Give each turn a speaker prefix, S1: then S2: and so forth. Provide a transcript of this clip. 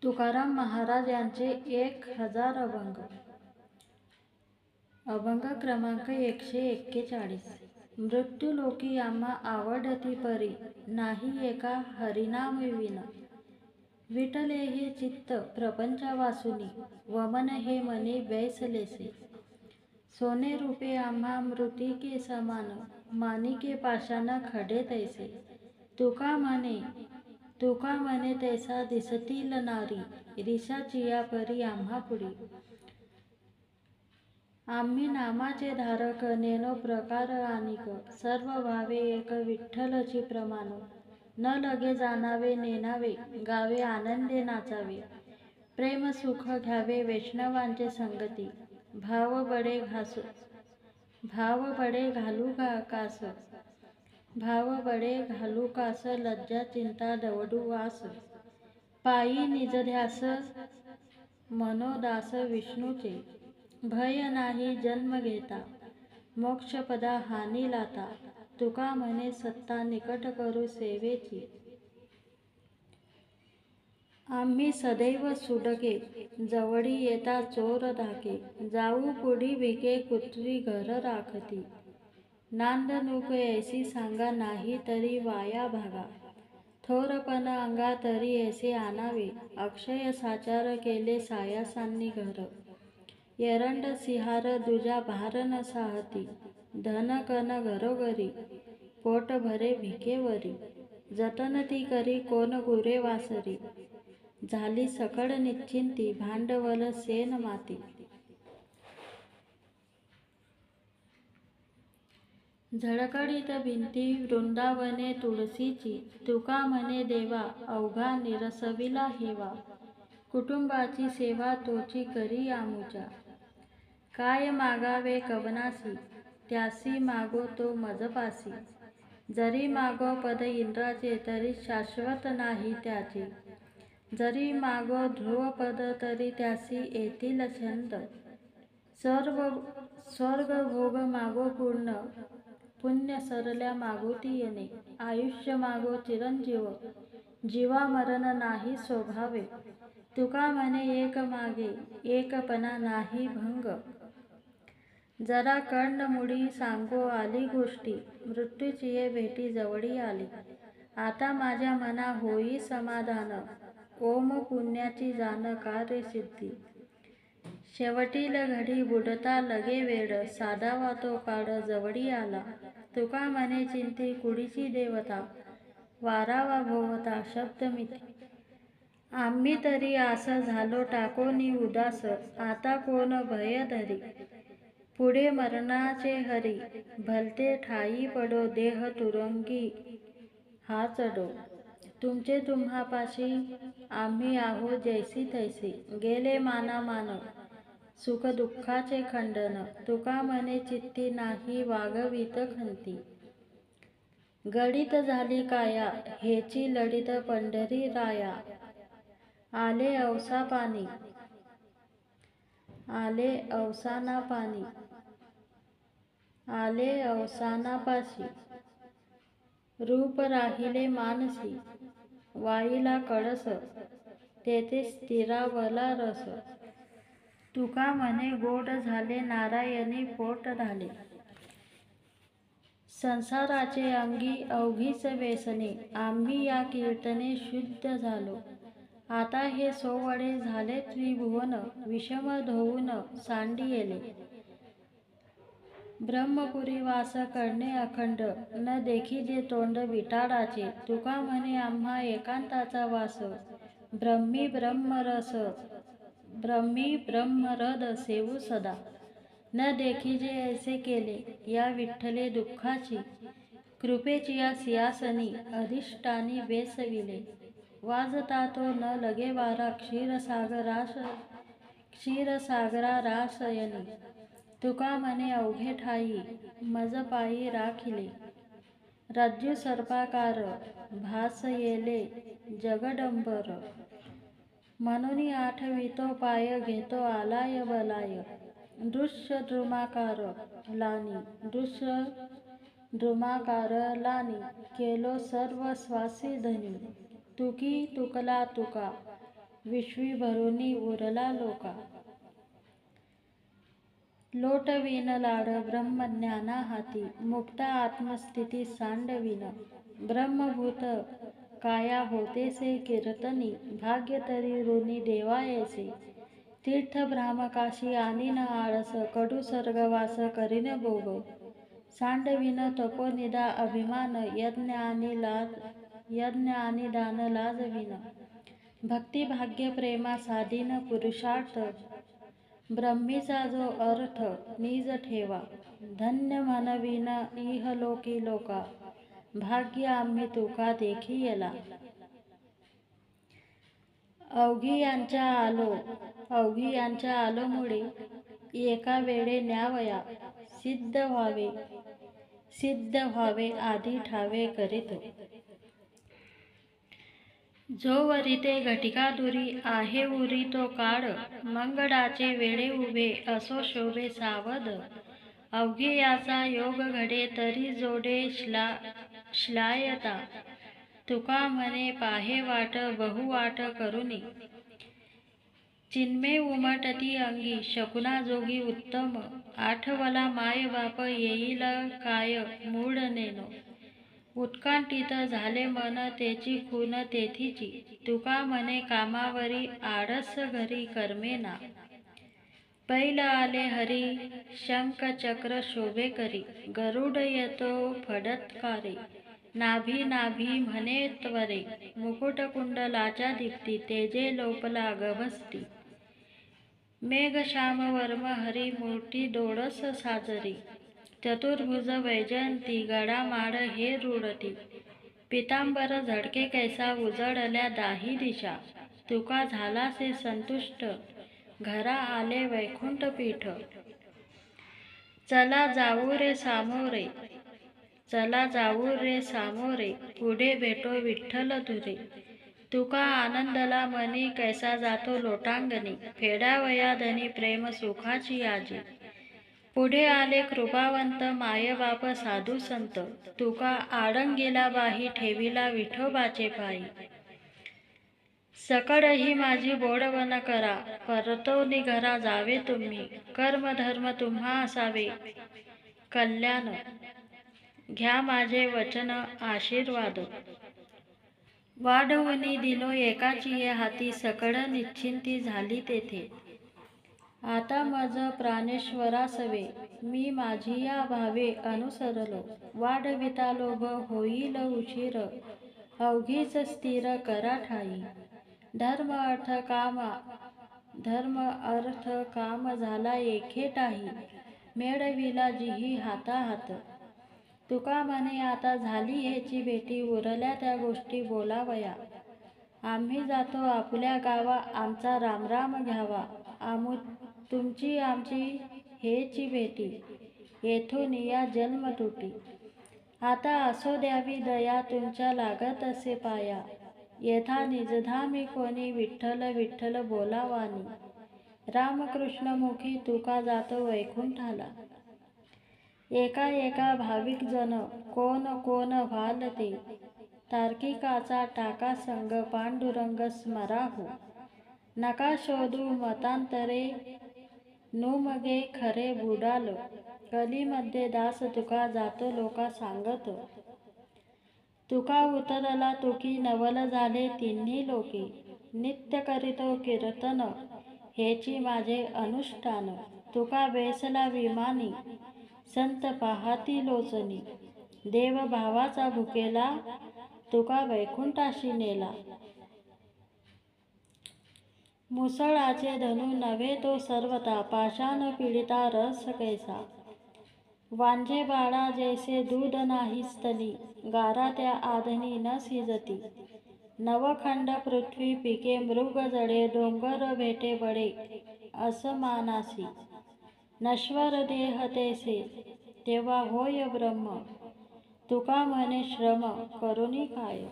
S1: तुकाराम महाराज यांचे 1000 अभंग. अभंग क्रमांक 141. मृत्युलोकी आम्हा आवडती परी, नाही एका हरिनाम विना. विठले हे चित्त प्रपंचा वासुनी, वमन हे मने बैसलेसे. सोने रूपे आम्हा मृत्तिके समान, माणिके पाषाण खडे तैसे. तुका म्हणे तैसा दिसतील नारी, रिशाचिया परी आम्हा पुढी. आम्ही नामाचे धारक, नेनो प्रकार अनिक. सर्व भावे एक विठ्ठलची प्रमाण. न लगे जाणावे नेनावे, गावे आनंदे नाचावे. प्रेम सुख घ्यावे वैष्णवांचे संगती. भाव बडे घालू कास, लज्जा चिंता दवडू वास. पायी निज ध्यास मनोदास विष्णूचे, भय नाही जन्म घेता, मोक्षपदा हानी लाता. तुका म्हणे सत्ता निकट करू सेवेची. आम्ही सदैव सुडके, जवळी येता चोर धाके. जाऊ पुढी भिके कुत्री घर राखती. नांदणूक ऐसी सांगा, नाही तरी वाया भागा. थोरपण अंगा तरी ऐसे आणावे, अक्षय साचार केले सायासांनी घर. एरंड सिंहार दुजा भार न साहती, धन कन घरोघरी, पोट भरे भिकेवरी. जतन ती करी कोण गुरे वासरी, झाली सकळ निश्चिंती, भांडवल सेन माती. झळकळीत भिंती वृंदावने तुळशीची, तुका म्हणे देवा अवघा निरसविला हेवा. कुटुंबाची सेवा तोची करी आमुच्या, काय मागावे कवनासी, त्यासी मागो तो मजपासी. जरी मागो पद इंद्राचे, तरी शाश्वत नाही त्याचे. जरी मागो ध्रुवपद, तरी त्यासी येतील छंद. स्वर्ग भोग मागो पूर्ण, पुण्य सरल्या मागोती येणे. आयुष्य मागो चिरंजीव, जीवा मरण नाही स्वभावे. तुका म्हणे एक मागे, एकपणा नाही भंग. जरा कणमुडी सांगो आली गोष्टी, मृत्यूची भेटी जवळी आली. आता माझ्या मना होई समाधान, ओम पुण्याची जाण कार्यसिद्धी. शेवटील घडी बुडता लगे वेड, साधावा तो काळ जवळी आला. तुका म्हणे चिंती कुडीची देवता, वारावा भोवता शब्दमिती. आम्ही तरी आस झालो टाकोनी उदास, आता कोण भय धरी. पुढे मरणाचे हरी, भलते ठाई पडो देह तुरुंगी हा चढो. तुमचे तुम्हापाशी आम्ही आहो जैसी तैसी, गेले मानामान सुख दुःखाचे खंडन. तुका म्हणे चित्ती नाही वागवित खंती, गडीत झाली काया हेची लढीत पंढरी राया. आले अवसानापाशी, रूप राहिले मानसी. वाईला कळस, तेथे स्थिरावला रस. तुका म्हणे गोड झाले नारायणी पोट ढाले. संसाराचे अंगी अवघीच व्यसने, आम्ही या कीर्तने शुद्ध झालो. आता हे सोवळे झाले त्रिभुवन, विषम धोऊन सांडियेले. ब्रह्मपुरी वास करणे अखंड, न देखी जे तोंड विटाळाचे. तुका म्हणे आम्हा एकांताचा वास, ब्रह्मी ब्रह्मरद सेवू सदा. न देखी जे ऐसे केले, या विठ्ठले दुःखाची. कृपेची या सिंहासनी, अधिष्ठानी बेसविले. वाजता तो न लगे वारा, क्षीरसागरा रासयनी. तुका म्हणे अवघे ठाई, मज पायी राखिले. रज्जू सर्पाकार, भास येले जगडंबर. म्हणून आठवितो पाय, घेतो आलाय बलाय. दृश्य द्रुमाकार लानी, केलो सर्व स्वासी धनी. तुकी तुकला तुका, विश्वी भरुनी उरला लोका. लोटविन लाड ब्रह्मज्ञाना हाती, मुक्त आत्मस्थिती सांडविन. ब्रह्मभूत काया होतेसे कीर्तनी, भाग्य तरी ऋणी देवायसे. तीर्थ भ्रामकाशी आणीन आळस, कडू स्वर्गवास करीन भोग. सांडविन तपोनिधा अभिमान, यज्ञ आणि दान लाजविन. भक्ती भाग्य प्रेमा साधीन पुरुषार्थ, ब्रह्मीचा जो अर्थ निज ठेवा. धन्य म्हणविन इहलोकी लोका, भाग्य आम्ही तुका देखियला. अवघी यांच्या आलोमुळे एका वेळे न्यावया. सिद्ध व्हावे आधी ठावे करीतो. जो वरिते घटिका दुरी, आहे उरी तो काळ. मंगळाचे वेळे उभे असो शोभे सावध. अवघी याचा योग घडे तरी जोडे श्लायता. तुका म्हणे पाहे वाट बहुवाट करुनी. चिन्मे उमटती अंगी शकुना जोगी उत्तम. आठवला माय बाप येईल काय मूढ नेनो. उत्कंठित झाले मन तेची खून तेथीची. तुका म्हणे कामावरी आळस घरी कर्मेना. पैल आले हरी शंख चक्र शोभे करी. गरुड येतो फडत्कारे, नाभी म्हणे त्वरे. मुकुट कुंडलाच्या दीप्ती तेजे लोपला गभस्ती. मेघ श्याम वर्म हरी मूर्ती डोळस साजरी. चतुर्भुज वैजयंती गडामाड हे रुळती. पितांबर झडके कैसा उजळल्या दाही दिशा. तुका झालासे संतुष्ट घरा आले वैकुंठ पीठ. चला जाऊ रे सामोरे, पुढे भेटो विठ्ठल तुरे. तुका आनंदला मनी कैसा जातो लोटांगणी. फेडावया धनी प्रेम सुखाची आजी. पुढे आले कृपावंत मायबाप साधू संत. तुका आडंगीला बाही ठेविला विठोबाचे पायी. सकळ ही माझी बोडवण करा, परतोनी घरा जावे तुम्ही. कर्म धर्म तुम्हा असावे कल्याण, घ्या माझे वचन आशीर्वाद. वाढवुनी दिलो एकाचिये हाती, सकळ निश्चिंती झाली तेथे. आता मज प्राणेश्वरासवे, मी माझिया भावे अनुसरलो. वाढविता लोभ होईल उशीर, अवघीच स्थिर करा ठाई. धर्म अर्थ काम झाला एकेठाई, मिळविला जिही हाताहात. तुका म्हणे आता झाली हेची भेटी, उरल्या त्या गोष्टी बोलावया. आम्ही जातो आपुल्या गावा, आमचा रामराम घ्यावा. तुमची आमची हेची भेटी, येथून या जन्म तुटी. आता असो द्यावी दया, तुमच्या लागत असे पाया. येथा निजधामी कोणी, विठ्ठल विठ्ठल बोलावानी. रामकृष्ण मुखी तुका जातो वैकुंठाला. एका भाविक जन कोण व्हालते. तार्किकाचा टाका संग पांडुरंग स्मराहू. नका शोधू मतांतरे, नुमगे खरे बुडाल. कलीमध्ये दास तुका जातो लोका सांगत. तुका उतरला तुकी नवल झाले तिन्ही लोके. नित्य करीतो कीर्तन हेची माझे अनुष्ठान. तुका बेसला विमानी, संत पाहाती लोचनी. देव भावाचा भुकेला, तुका वैकुंठाशी नेला. मुसळाचे धनु नव्हे तो सर्वता, पाषाण पीडिता रस कैसा. वांझे बाळा जैसे दूध नाही स्तनी, गारा त्या आधनी न शिजती. नवखंड पृथ्वी पिके मृग जडे, डोंगर भेटे बडे असमानासी. नश्वर देह तैसे तेव्हा होय ब्रह्म, तुका म्हणे श्रम करुनी काय.